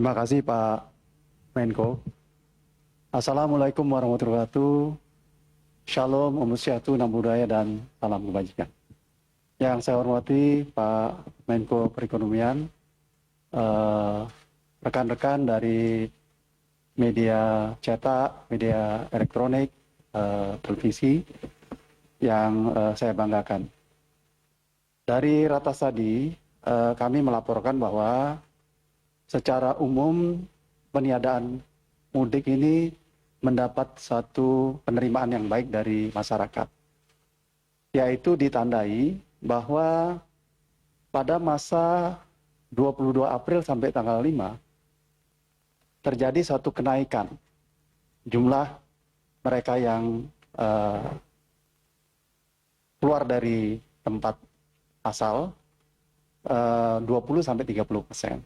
Terima kasih Pak Menko. Assalamualaikum warahmatullahi wabarakatuh. Shalom, Om Swastiastu, Namo Buddhaya, dan salam kebajikan. Yang saya hormati Pak Menko Perekonomian, rekan-rekan dari media cetak, media elektronik, televisi yang saya banggakan. Dari Ratas tadi, kami melaporkan bahwa secara umum peniadaan mudik ini mendapat satu penerimaan yang baik dari masyarakat, yaitu ditandai bahwa pada masa 22 April sampai tanggal 5 terjadi satu kenaikan jumlah mereka yang keluar dari tempat asal 20-30%.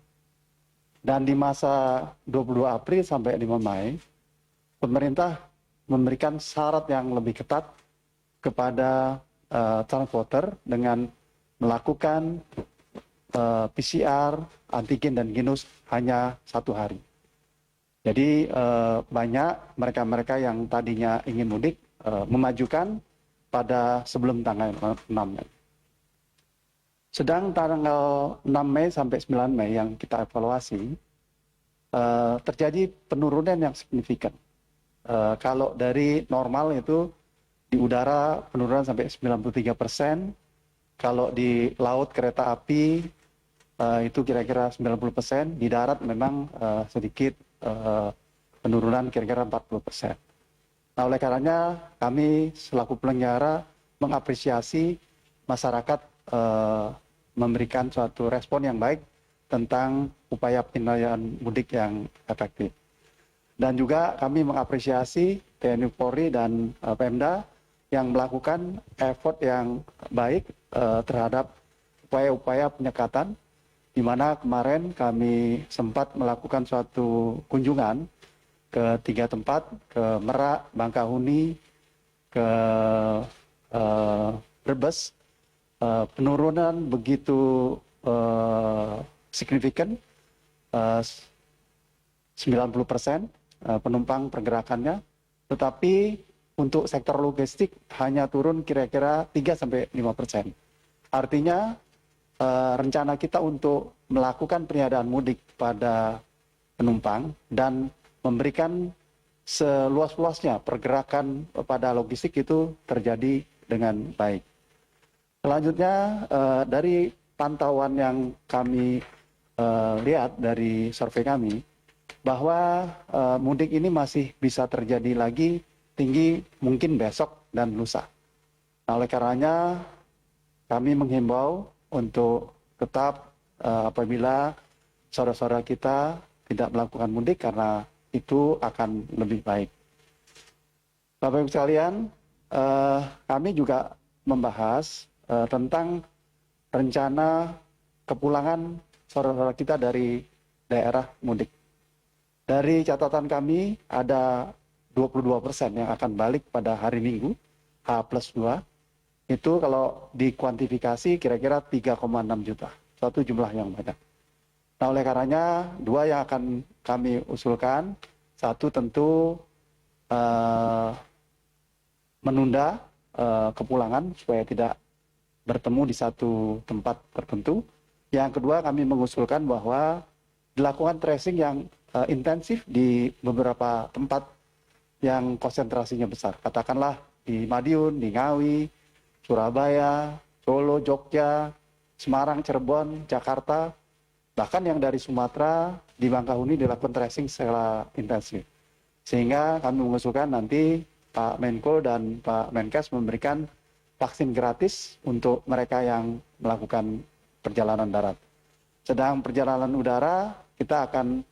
Dan di masa 22 April sampai 5 Mei, pemerintah memberikan syarat yang lebih ketat kepada transporter dengan melakukan PCR, antigen, dan genus hanya 1 hari. Jadi banyak mereka-mereka yang tadinya ingin mudik memajukan pada sebelum tanggal 6 Mei. Sedang tanggal 6 Mei sampai 9 Mei yang kita evaluasi, terjadi penurunan yang signifikan. Kalau dari normal itu di udara penurunan sampai 93%, kalau di laut kereta api itu kira-kira 90%, di darat memang sedikit penurunan kira-kira 40%. Nah, oleh karenanya kami selaku penyelenggara mengapresiasi masyarakat memberikan suatu respon yang baik tentang upaya pengendalian mudik yang efektif. Dan juga kami mengapresiasi TNI Polri dan Pemda yang melakukan effort yang baik terhadap upaya-upaya penyekatan, di mana kemarin kami sempat melakukan suatu kunjungan ke 3 tempat, ke Merak, Bangkahuni, ke Brebes. Penurunan begitu signifikan, 90% penumpang pergerakannya, tetapi untuk sektor logistik hanya turun kira-kira 3-5%. Artinya rencana kita untuk melakukan peniadaan mudik pada penumpang dan memberikan seluas-luasnya pergerakan pada logistik itu terjadi dengan baik. Selanjutnya, dari pantauan yang kami lihat dari survei kami, bahwa mudik ini masih bisa terjadi lagi tinggi mungkin besok dan lusa. Nah, oleh karenanya kami menghimbau untuk tetap apabila saudara-saudara kita tidak melakukan mudik karena itu akan lebih baik. Bapak Ibu sekalian, kami juga membahas tentang rencana kepulangan saudara-saudara kita dari daerah mudik. Dari catatan kami ada 22% yang akan balik pada hari Minggu, H+2. Itu kalau dikuantifikasi kira-kira 3,6 juta, suatu jumlah yang banyak. Nah, oleh karenanya 2 yang akan kami usulkan. Satu tentu menunda kepulangan supaya tidak bertemu di satu tempat tertentu. Yang kedua, kami mengusulkan bahwa dilakukan tracing yang intensif di beberapa tempat yang konsentrasinya besar. Katakanlah di Madiun, di Ngawi, Surabaya, Solo, Jogja, Semarang, Cirebon, Jakarta, bahkan yang dari Sumatera, di Bangkahuni dilakukan tracing secara intensif. Sehingga kami mengusulkan nanti Pak Menko dan Pak Menkes memberikan vaksin gratis untuk mereka yang melakukan perjalanan darat. Sedang perjalanan udara kita akan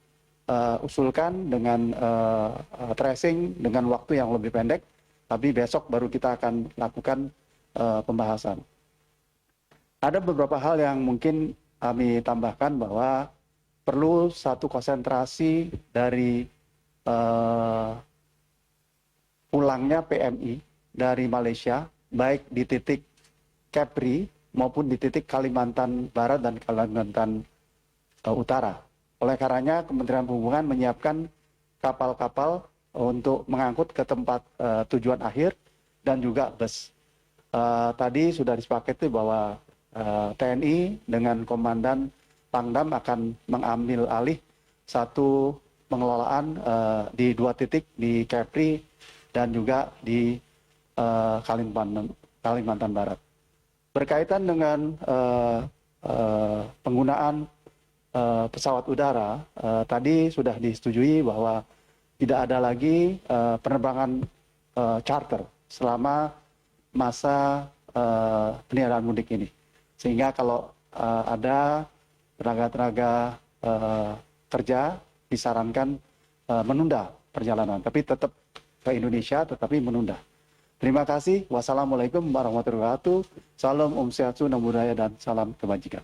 usulkan dengan tracing dengan waktu yang lebih pendek, tapi besok baru kita akan lakukan pembahasan. Ada beberapa hal yang mungkin kami tambahkan bahwa perlu satu konsentrasi dari pulangnya PMI dari Malaysia, baik di titik Kepri maupun di titik Kalimantan Barat dan Kalimantan Utara. Oleh karenanya Kementerian Perhubungan menyiapkan kapal-kapal untuk mengangkut ke tempat tujuan akhir dan juga bus. Tadi sudah disepakati bahwa TNI dengan Komandan Pangdam akan mengambil alih satu pengelolaan di 2 titik di Kepri dan juga di Kalimantan Barat. Berkaitan dengan penggunaan pesawat udara, tadi sudah disetujui bahwa tidak ada lagi penerbangan charter selama masa peniadaan mudik ini. Sehingga kalau ada tenaga-tenaga kerja disarankan menunda perjalanan, tapi tetap ke Indonesia, tetapi menunda. Terima kasih. Wassalamualaikum warahmatullahi wabarakatuh. Salam Om Swastiastu, Namo Buddhaya, dan salam kebajikan.